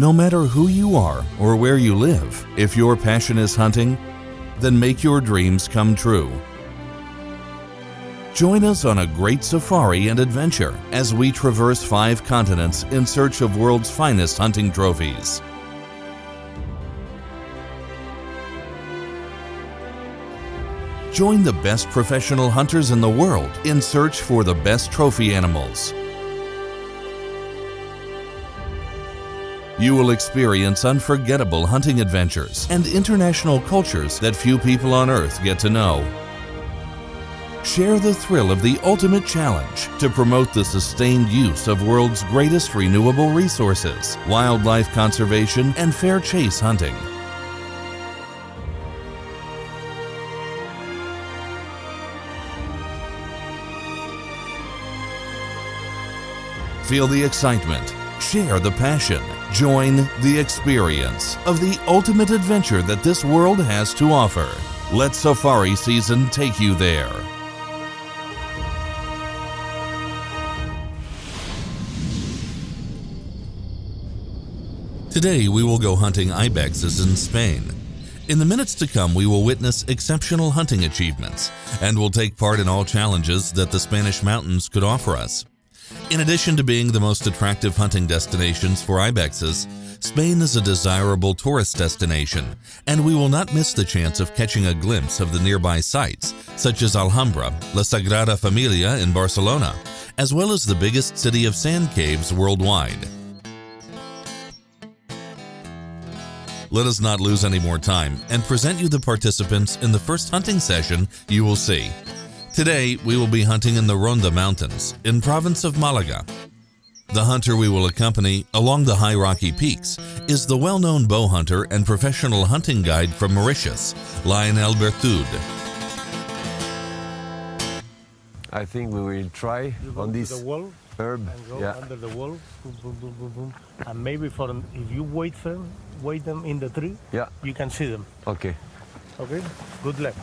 No matter who you are or where you live, if your passion is hunting, then make your dreams come true. Join us on a great safari and adventure as we traverse 5 continents in search of world's finest hunting trophies. Join the best professional hunters in the world in search for the best trophy animals. You will experience unforgettable hunting adventures and international cultures that few people on Earth get to know. Share the thrill of the ultimate challenge to promote the sustained use of world's greatest renewable resources, wildlife conservation, and fair chase hunting. Feel the excitement, share the passion, join the experience of the ultimate adventure that this world has to offer. Let safari season take you there. Today we will go hunting ibexes in Spain. In the minutes to come we will witness exceptional hunting achievements and will take part in all challenges that the Spanish mountains could offer us. In addition to being the most attractive hunting destinations for ibexes, Spain is a desirable tourist destination, and we will not miss the chance of catching a glimpse of the nearby sites, such as Alhambra, La Sagrada Familia in Barcelona, as well as the biggest city of sand caves worldwide. Let us not lose any more time and present you the participants in the first hunting session you will see. Today, we will be hunting in the Ronda Mountains in province of Malaga. The hunter we will accompany along the high rocky peaks is the well-known bow hunter and professional hunting guide from Mauritius, Lionel Berthault. I think we will try on this the wall herb. And go under the wall, boom, boom, boom, boom, boom. And maybe if you wait them in the tree, you can see them. Okay. Okay, good luck.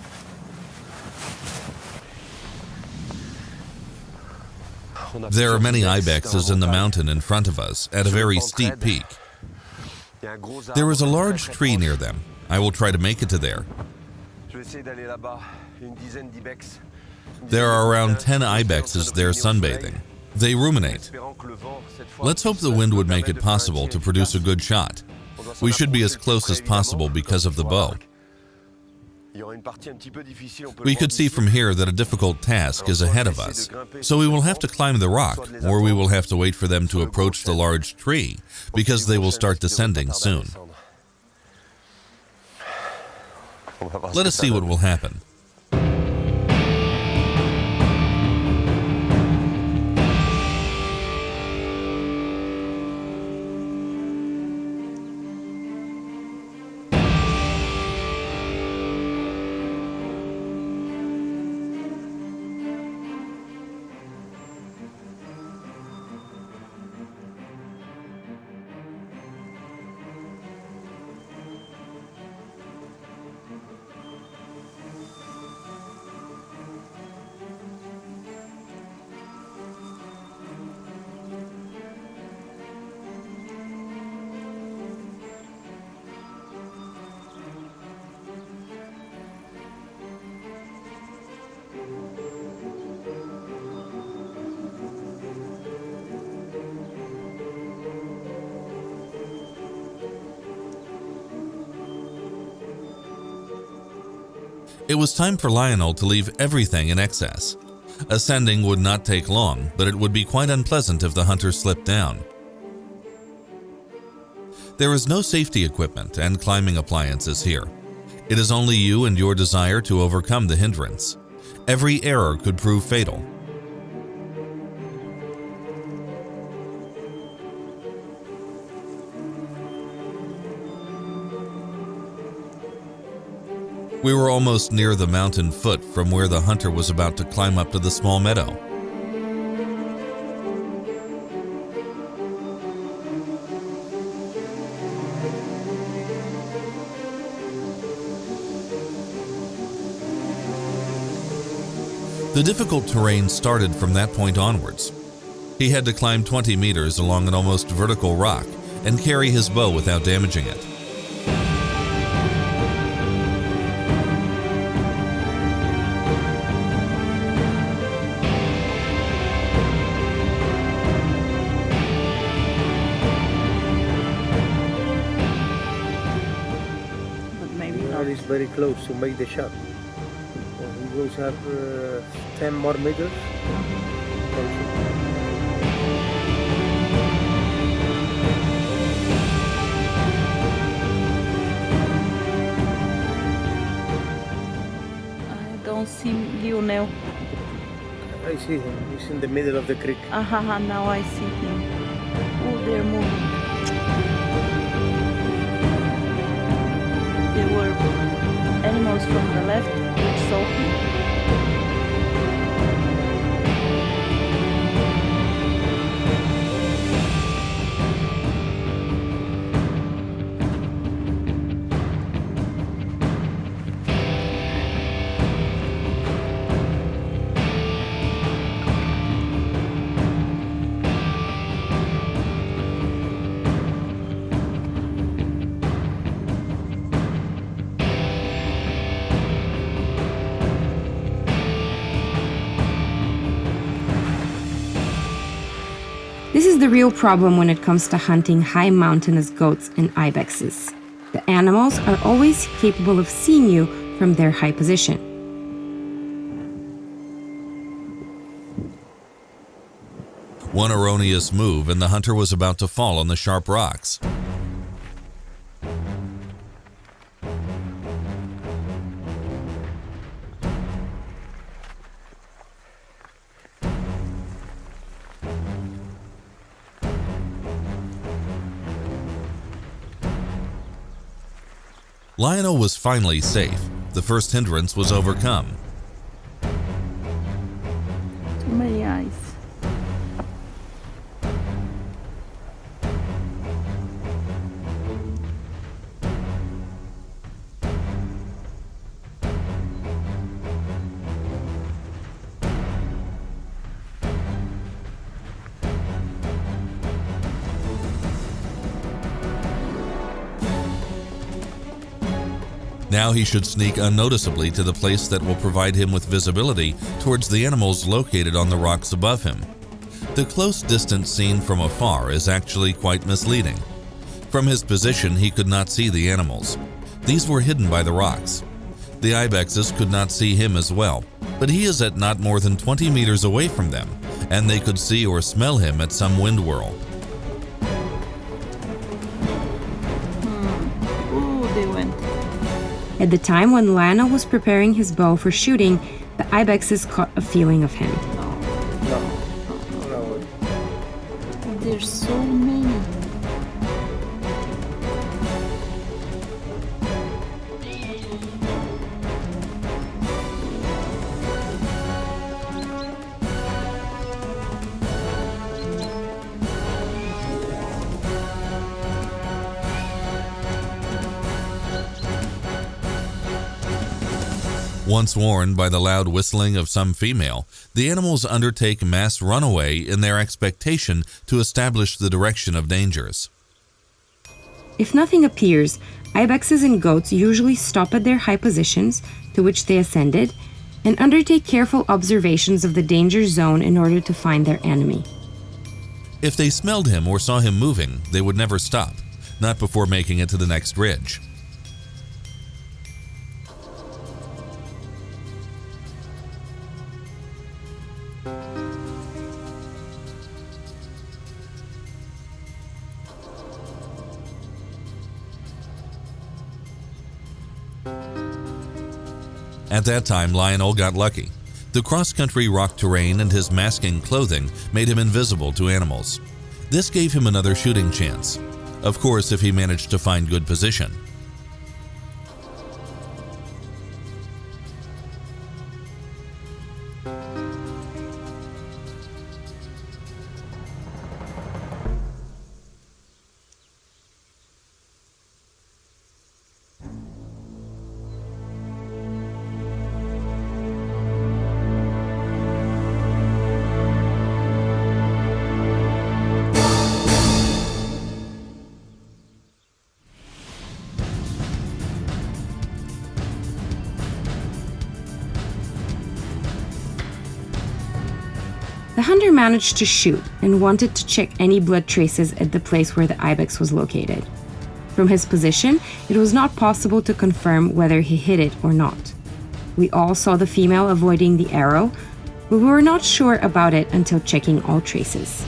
There are many ibexes in the mountain in front of us at a very steep peak. There is a large tree near them. I will try to make it to there. There are around 10 ibexes there sunbathing. They ruminate. Let's hope the wind would make it possible to produce a good shot. We should be as close as possible because of the bow. We could see from here that a difficult task is ahead of us, so we will have to climb the rock, or we will have to wait for them to approach the large tree, because they will start descending soon. Let us see what will happen. It was time for Lionel to leave everything in excess. Ascending would not take long, but it would be quite unpleasant if the hunter slipped down. There is no safety equipment and climbing appliances here. It is only you and your desire to overcome the hindrance. Every error could prove fatal. We were almost near the mountain foot from where the hunter was about to climb up to the small meadow. The difficult terrain started from that point onwards. He had to climb 20 meters along an almost vertical rock and carry his bow without damaging it. Is very close to make the shot. He goes up 10 more meters. I don't see Lionel. I see him. He's in the middle of the creek. Now I see him. Oh, they're moving. There were animals from the left which saw him. This is the real problem when it comes to hunting high mountainous goats and ibexes. The animals are always capable of seeing you from their high position. One erroneous move and the hunter was about to fall on the sharp rocks. Lionel was finally safe. The first hindrance was overcome. Too many eyes. Now he should sneak unnoticeably to the place that will provide him with visibility towards the animals located on the rocks above him. The close distance seen from afar is actually quite misleading. From his position, he could not see the animals. These were hidden by the rocks. The ibexes could not see him as well, but he is at not more than 20 meters away from them, and they could see or smell him at some wind whirl. They went. At the time when Lionel was preparing his bow for shooting, the ibexes caught a feeling of him. No. There's so many. Once warned by the loud whistling of some female, the animals undertake mass runaway in their expectation to establish the direction of dangers. If nothing appears, ibexes and goats usually stop at their high positions to which they ascended and undertake careful observations of the danger zone in order to find their enemy. If they smelled him or saw him moving, they would never stop, not before making it to the next ridge. At that time, Lionel got lucky. The cross-country rock terrain and his masking clothing made him invisible to animals. This gave him another shooting chance. Of course, if he managed to find good position. The hunter managed to shoot and wanted to check any blood traces at the place where the ibex was located. From his position, it was not possible to confirm whether he hit it or not. We all saw the female avoiding the arrow, but we were not sure about it until checking all traces.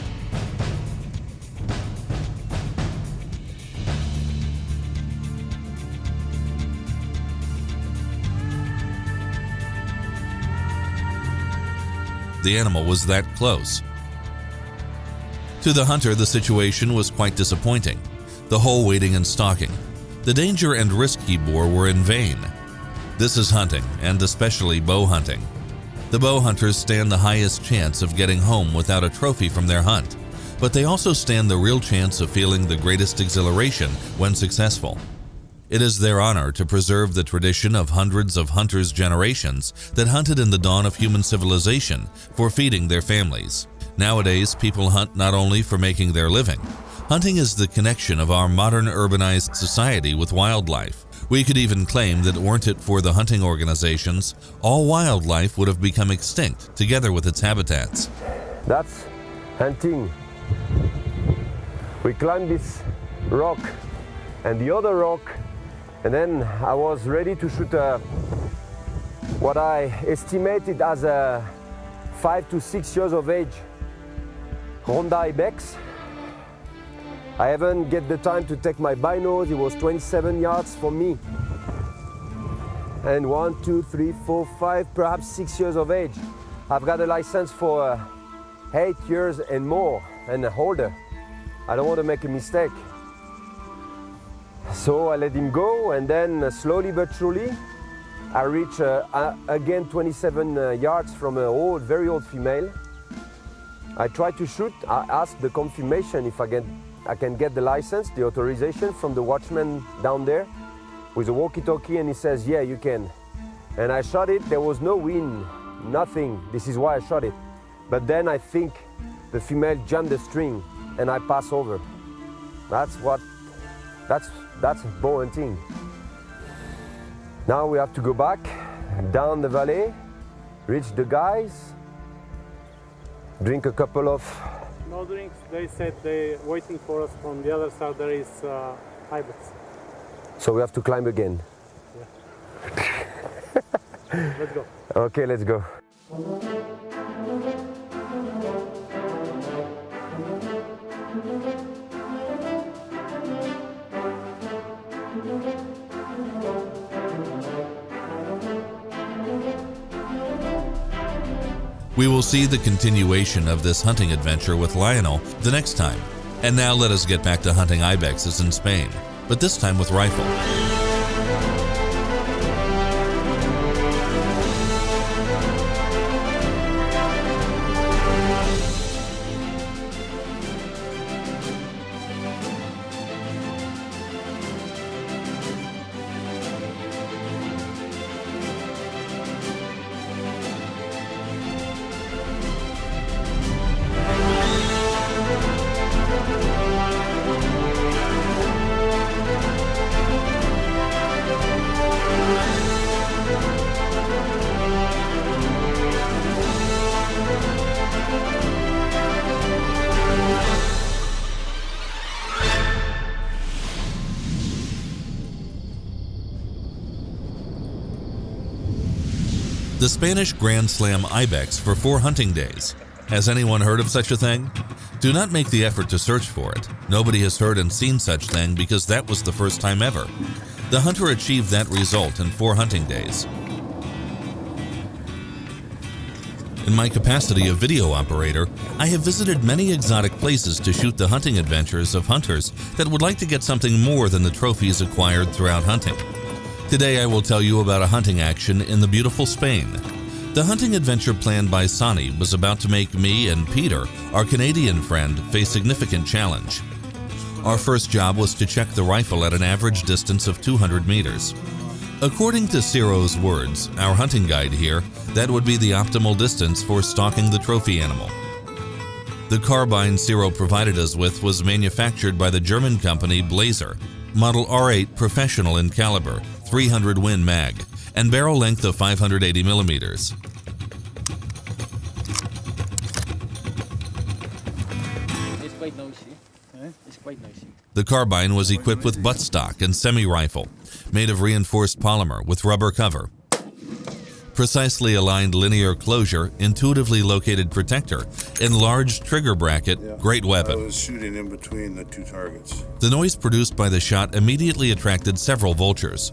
The animal was that close. To the hunter, the situation was quite disappointing. The whole waiting and stalking, the danger and risk he bore were in vain. This is hunting, and especially bow hunting. The bow hunters stand the highest chance of getting home without a trophy from their hunt, but they also stand the real chance of feeling the greatest exhilaration when successful. It is their honor to preserve the tradition of hundreds of hunters' generations that hunted in the dawn of human civilization for feeding their families. Nowadays, people hunt not only for making their living. Hunting is the connection of our modern urbanized society with wildlife. We could even claim that weren't it for the hunting organizations, all wildlife would have become extinct together with its habitats. That's hunting. We climbed this rock and the other rock, and then I was ready to shoot what I estimated as a 5 to 6 years of age Ronda ibex. I haven't get the time to take my binos. It was 27 yards from me. And 1, 2, 3, 4, 5, perhaps 6 years of age. I've got a license for 8 years and more and older. I don't want to make a mistake. So I let him go, and then slowly but surely I reach again 27 yards from an very old female. I try to shoot. I ask the confirmation if I can get the license, the authorization from the watchman down there with a walkie-talkie, and he says, yeah, you can. And I shot it. There was no wind, nothing. This is why I shot it. But then I think the female jammed the string and I pass over. That's bow hunting. Now we have to go back down the valley, reach the guys, drink a couple of... No drinks. They said they're waiting for us from the other side. There is ibex. So we have to climb again. Yeah. Let's go. Okay, let's go. We will see the continuation of this hunting adventure with Lionel the next time. And now let us get back to hunting ibexes in Spain, but this time with rifle. The Spanish Γκραντ Σλαμ Ibex for 4 hunting days. Has anyone heard of such a thing? Do not make the effort to search for it. Nobody has heard and seen such thing because that was the first time ever. The hunter achieved that result in 4 hunting days. In my capacity of video operator, I have visited many exotic places to shoot the hunting adventures of hunters that would like to get something more than the trophies acquired throughout hunting. Today I will tell you about a hunting action in the beautiful Spain. The hunting adventure planned by Sonny was about to make me and Peter, our Canadian friend, face significant challenge. Our first job was to check the rifle at an average distance of 200 meters. According to Ciro's words, our hunting guide here, that would be the optimal distance for stalking the trophy animal. The carbine Ciro provided us with was manufactured by the German company Blazer, model R8 professional in caliber, 300 Win mag, and barrel length of 580 millimeters. The carbine was equipped with buttstock and semi-rifle, made of reinforced polymer with rubber cover. Precisely aligned linear closure, intuitively located protector, enlarged trigger bracket, great weapon. I was shooting in between the two targets. The noise produced by the shot immediately attracted several vultures.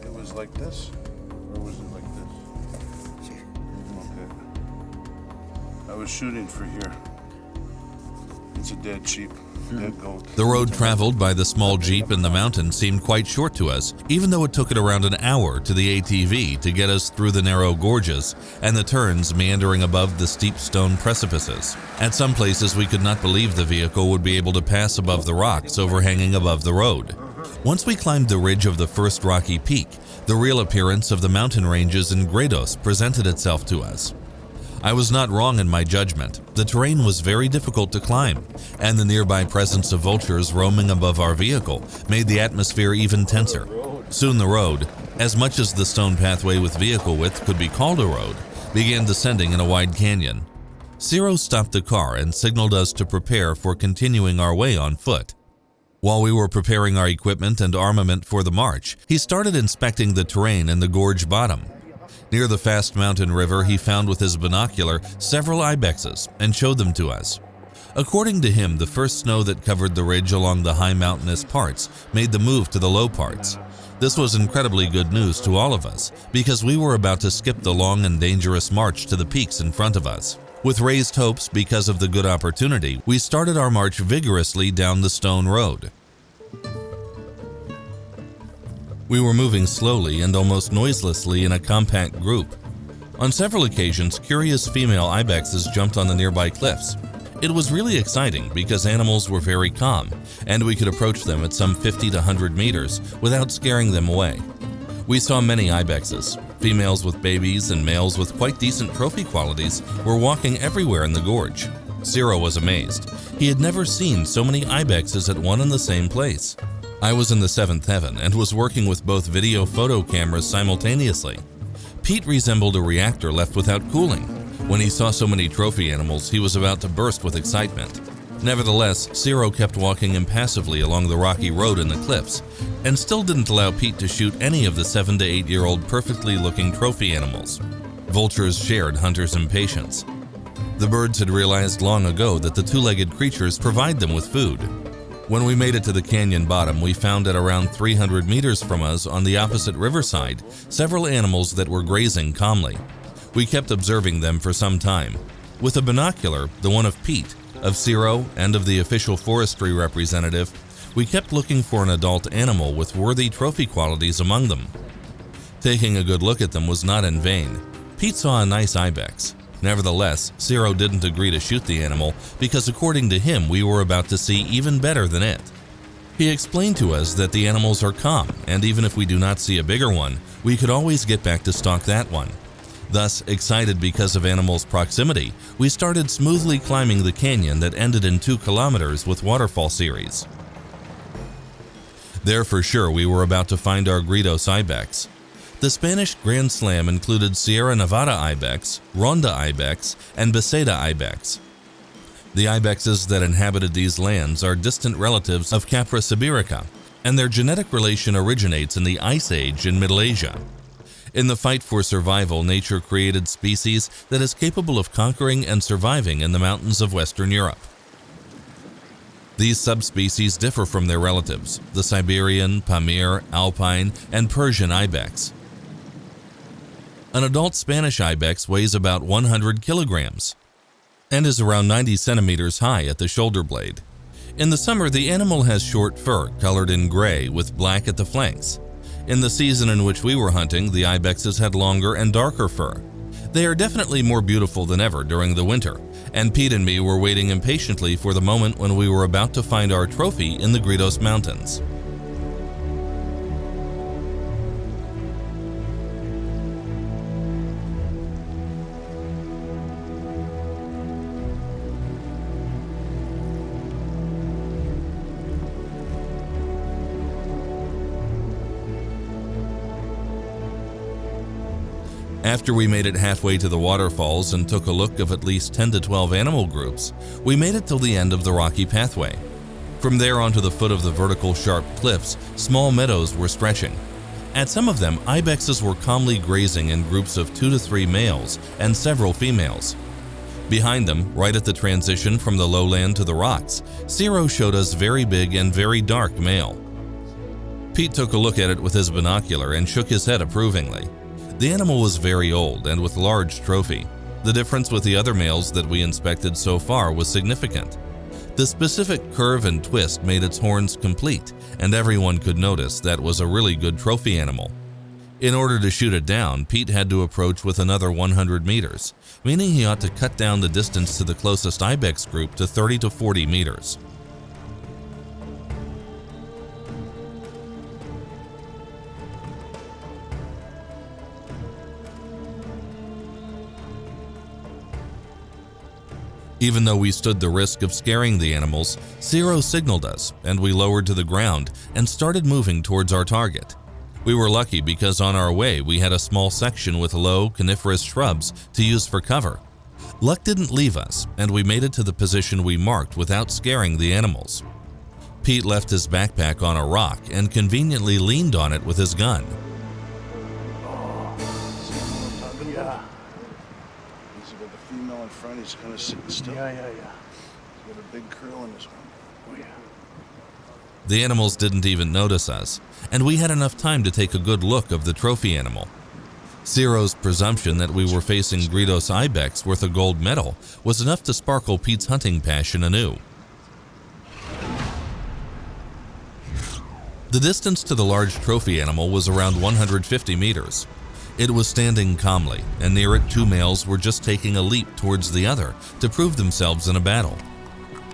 It was like this? Or was it like this? Okay. I was shooting for here. It's a dead sheep. Dead goat. The road traveled by the small Jeep in the mountain seemed quite short to us, even though it took it around an hour to the ATV to get us through the narrow gorges and the turns meandering above the steep stone precipices. At some places we could not believe the vehicle would be able to pass above the rocks overhanging above the road. Once we climbed the ridge of the first rocky peak, the real appearance of the mountain ranges in Gredos presented itself to us. I was not wrong in my judgment. The terrain was very difficult to climb, and the nearby presence of vultures roaming above our vehicle made the atmosphere even tenser. Soon the road, as much as the stone pathway with vehicle width could be called a road, began descending in a wide canyon. Ciro stopped the car and signaled us to prepare for continuing our way on foot. While we were preparing our equipment and armament for the march, he started inspecting the terrain in the gorge bottom. Near the fast mountain river, he found with his binocular several ibexes and showed them to us. According to him, the first snow that covered the ridge along the high mountainous parts made the move to the low parts. This was incredibly good news to all of us because we were about to skip the long and dangerous march to the peaks in front of us. With raised hopes because of the good opportunity, we started our march vigorously down the stone road. We were moving slowly and almost noiselessly in a compact group. On several occasions, curious female ibexes jumped on the nearby cliffs. It was really exciting because animals were very calm, and we could approach them at some 50 to 100 meters without scaring them away. We saw many ibexes. Females with babies and males with quite decent trophy qualities were walking everywhere in the gorge. Ciro was amazed. He had never seen so many ibexes at one and the same place. I was in the seventh heaven and was working with both video photo cameras simultaneously. Pete resembled a reactor left without cooling. When he saw so many trophy animals, he was about to burst with excitement. Nevertheless, Ciro kept walking impassively along the rocky road in the cliffs and still didn't allow Pete to shoot any of the 7 to 8-year-old perfectly looking trophy animals. Vultures shared Hunter's impatience. The birds had realized long ago that the two-legged creatures provide them with food. When we made it to the canyon bottom, we found at around 300 meters from us on the opposite riverside several animals that were grazing calmly. We kept observing them for some time. With a binocular, the one of Pete, of Ciro, and of the official forestry representative, we kept looking for an adult animal with worthy trophy qualities among them. Taking a good look at them was not in vain. Pete saw a nice ibex. Nevertheless, Ciro didn't agree to shoot the animal because according to him, we were about to see even better than it. He explained to us that the animals are calm, and even if we do not see a bigger one, we could always get back to stalk that one. Thus, excited because of animals' proximity, we started smoothly climbing the canyon that ended in 2 kilometers with waterfall series. There for sure we were about to find our Gredos ibex. The Spanish Γκραντ Σλαμ included Sierra Nevada ibex, Ronda ibex, and Beseda ibex. The ibexes that inhabited these lands are distant relatives of Capra sibirica, and their genetic relation originates in the Ice Age in Middle Asia. In the fight for survival, nature created species that is capable of conquering and surviving in the mountains of Western Europe. These subspecies differ from their relatives, the Siberian, Pamir, Alpine, and Persian ibex. An adult Spanish ibex weighs about 100 kilograms and is around 90 centimeters high at the shoulder blade. In the summer, the animal has short fur colored in gray with black at the flanks. In the season in which we were hunting, the ibexes had longer and darker fur. They are definitely more beautiful than ever during the winter, and Pete and me were waiting impatiently for the moment when we were about to find our trophy in the Gredos Mountains. After we made it halfway to the waterfalls and took a look of at least 10 to 12 animal groups, we made it till the end of the rocky pathway. From there onto the foot of the vertical sharp cliffs, small meadows were stretching. At some of them, ibexes were calmly grazing in groups of 2 to 3 males and several females. Behind them, right at the transition from the lowland to the rocks, Ciro showed us very big and very dark male. Pete took a look at it with his binocular and shook his head approvingly. The animal was very old and with large trophy. The difference with the other males that we inspected so far was significant. The specific curve and twist made its horns complete, and everyone could notice that was a really good trophy animal. In order to shoot it down, Pete had to approach with another 100 meters, meaning he ought to cut down the distance to the closest ibex group to 30 to 40 meters. Even though we stood the risk of scaring the animals, Ciro signaled us and we lowered to the ground and started moving towards our target. We were lucky because on our way we had a small section with low coniferous shrubs to use for cover. Luck didn't leave us and we made it to the position we marked without scaring the animals. Pete left his backpack on a rock and conveniently leaned on it with his gun. In front, he's kind of sitting still. Yeah. He's got a big curl in his one. Oh, yeah. The animals didn't even notice us, and we had enough time to take a good look of the trophy animal. Ciro's presumption that we were facing Gridos ibex worth a gold medal was enough to sparkle Pete's hunting passion anew. The distance to the large trophy animal was around 150 meters. It was standing calmly, and near it 2 males were just taking a leap towards the other to prove themselves in a battle.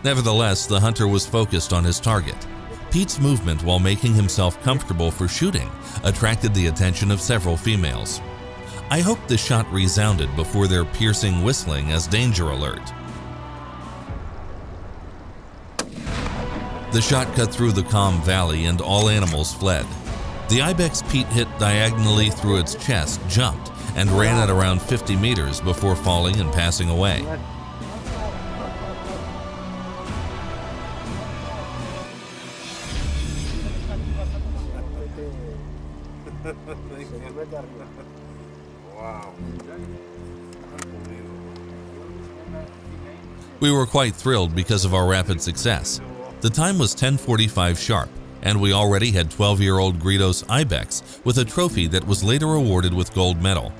Nevertheless, the hunter was focused on his target. Pete's movement while making himself comfortable for shooting attracted the attention of several females. I hoped the shot resounded before their piercing whistling as danger alert. The shot cut through the calm valley and all animals fled. The ibex Pete hit diagonally through its chest jumped and ran at around 50 meters before falling and passing away. Wow. We were quite thrilled because of our rapid success. The time was 10:45 sharp, and we already had 12-year-old Gridos ibex with a trophy that was later awarded with gold medal.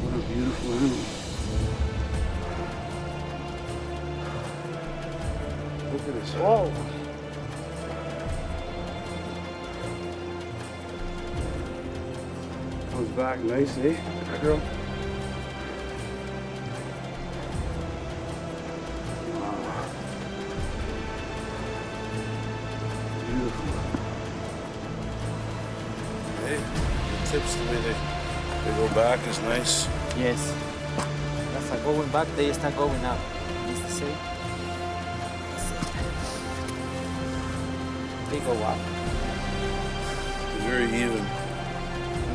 What a beautiful animal. Look at this. Whoa. Comes back nice, eh? Girl. Tips the way they go back is nice. Yes. After going back, they start going up. It's the same. They go up. Very even.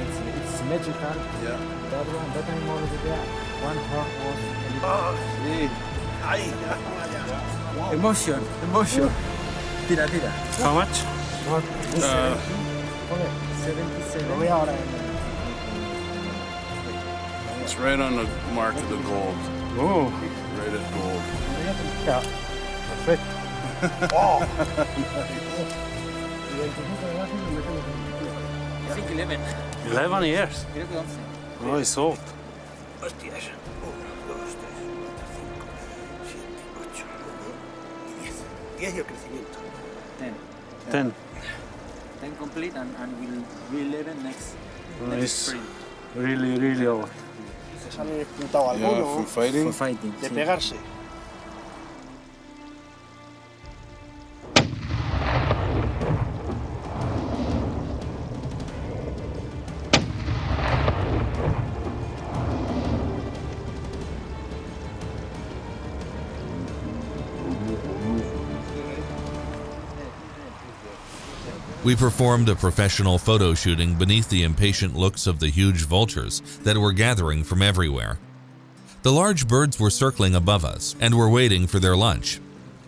It's symmetrical. Yeah. That one, that animal over there, one horn was. Oh, see. Wow. Emotion. Tira. How much? 77. It's right on the mark of the gold. Oh. Right at gold. Yeah. Perfect. Oh. I think 11. 11 years. Creo que 11. Oh, it's old. Hostias. 1, 2, 3, 4, 5, 6, 7, 8, 9 y 10. 10 y el crecimiento. 10. 10. 10 complete and will be 11 next It's spring. really old. ¿Se sale explotado Yeah, alguno for fighting. For fighting. de sí. pegarse? We performed a professional photo shooting beneath the impatient looks of the huge vultures that were gathering from everywhere. The large birds were circling above us and were waiting for their lunch.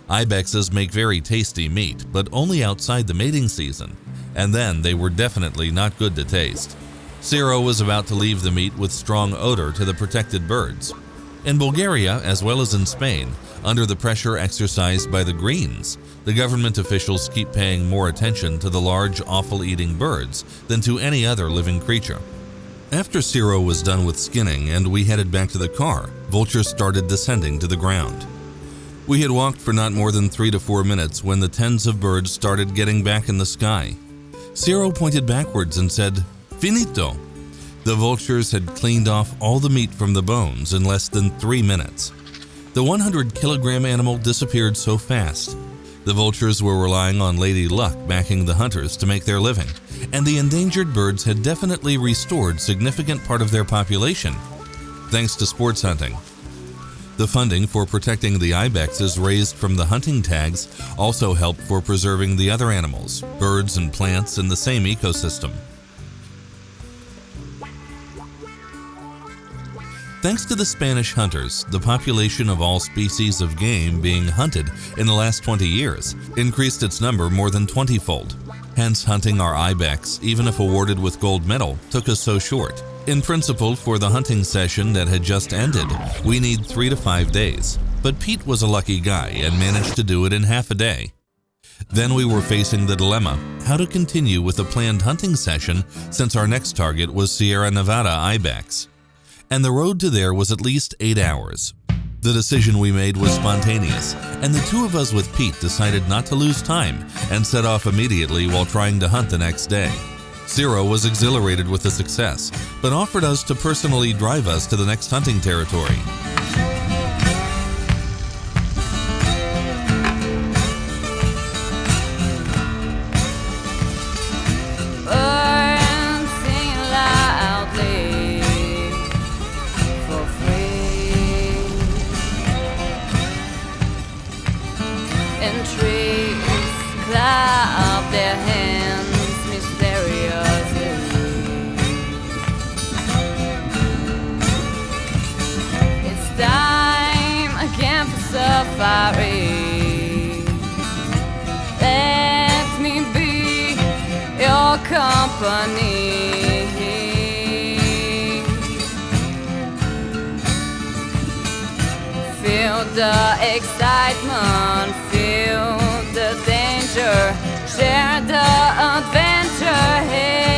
Ibexes make very tasty meat, but only outside the mating season, and then they were definitely not good to taste. Ciro was about to leave the meat with strong odor to the protected birds. In Bulgaria, as well as in Spain, under the pressure exercised by the Greens, the government officials keep paying more attention to the large, offal-eating birds than to any other living creature. After Ciro was done with skinning and we headed back to the car, vultures started descending to the ground. We had walked for not more than 3 to 4 minutes when the tens of birds started getting back in the sky. Ciro pointed backwards and said, "Finito." The vultures had cleaned off all the meat from the bones in less than 3 minutes. The 100-kilogram animal disappeared so fast. The vultures were relying on Lady Luck backing the hunters to make their living, and the endangered birds had definitely restored significant part of their population, thanks to sports hunting. The funding for protecting the ibexes raised from the hunting tags also helped for preserving the other animals, birds and plants in the same ecosystem. Thanks to the Spanish hunters, the population of all species of game being hunted in the last 20 years increased its number more than 20-fold. Hence, hunting our ibex, even if awarded with gold medal, took us so short. In principle, for the hunting session that had just ended, we need 3 to 5 days. But Pete was a lucky guy and managed to do it in half a day. Then we were facing the dilemma, how to continue with a planned hunting session since our next target was Sierra Nevada ibex. And the road to there was at least 8 hours. The decision we made was spontaneous, and the two of us with Pete decided not to lose time and set off immediately while trying to hunt the next day. Ciro was exhilarated with the success, but offered us to personally drive us to the next hunting territory. Let me be your company. Feel the excitement, feel the danger, share the adventure here.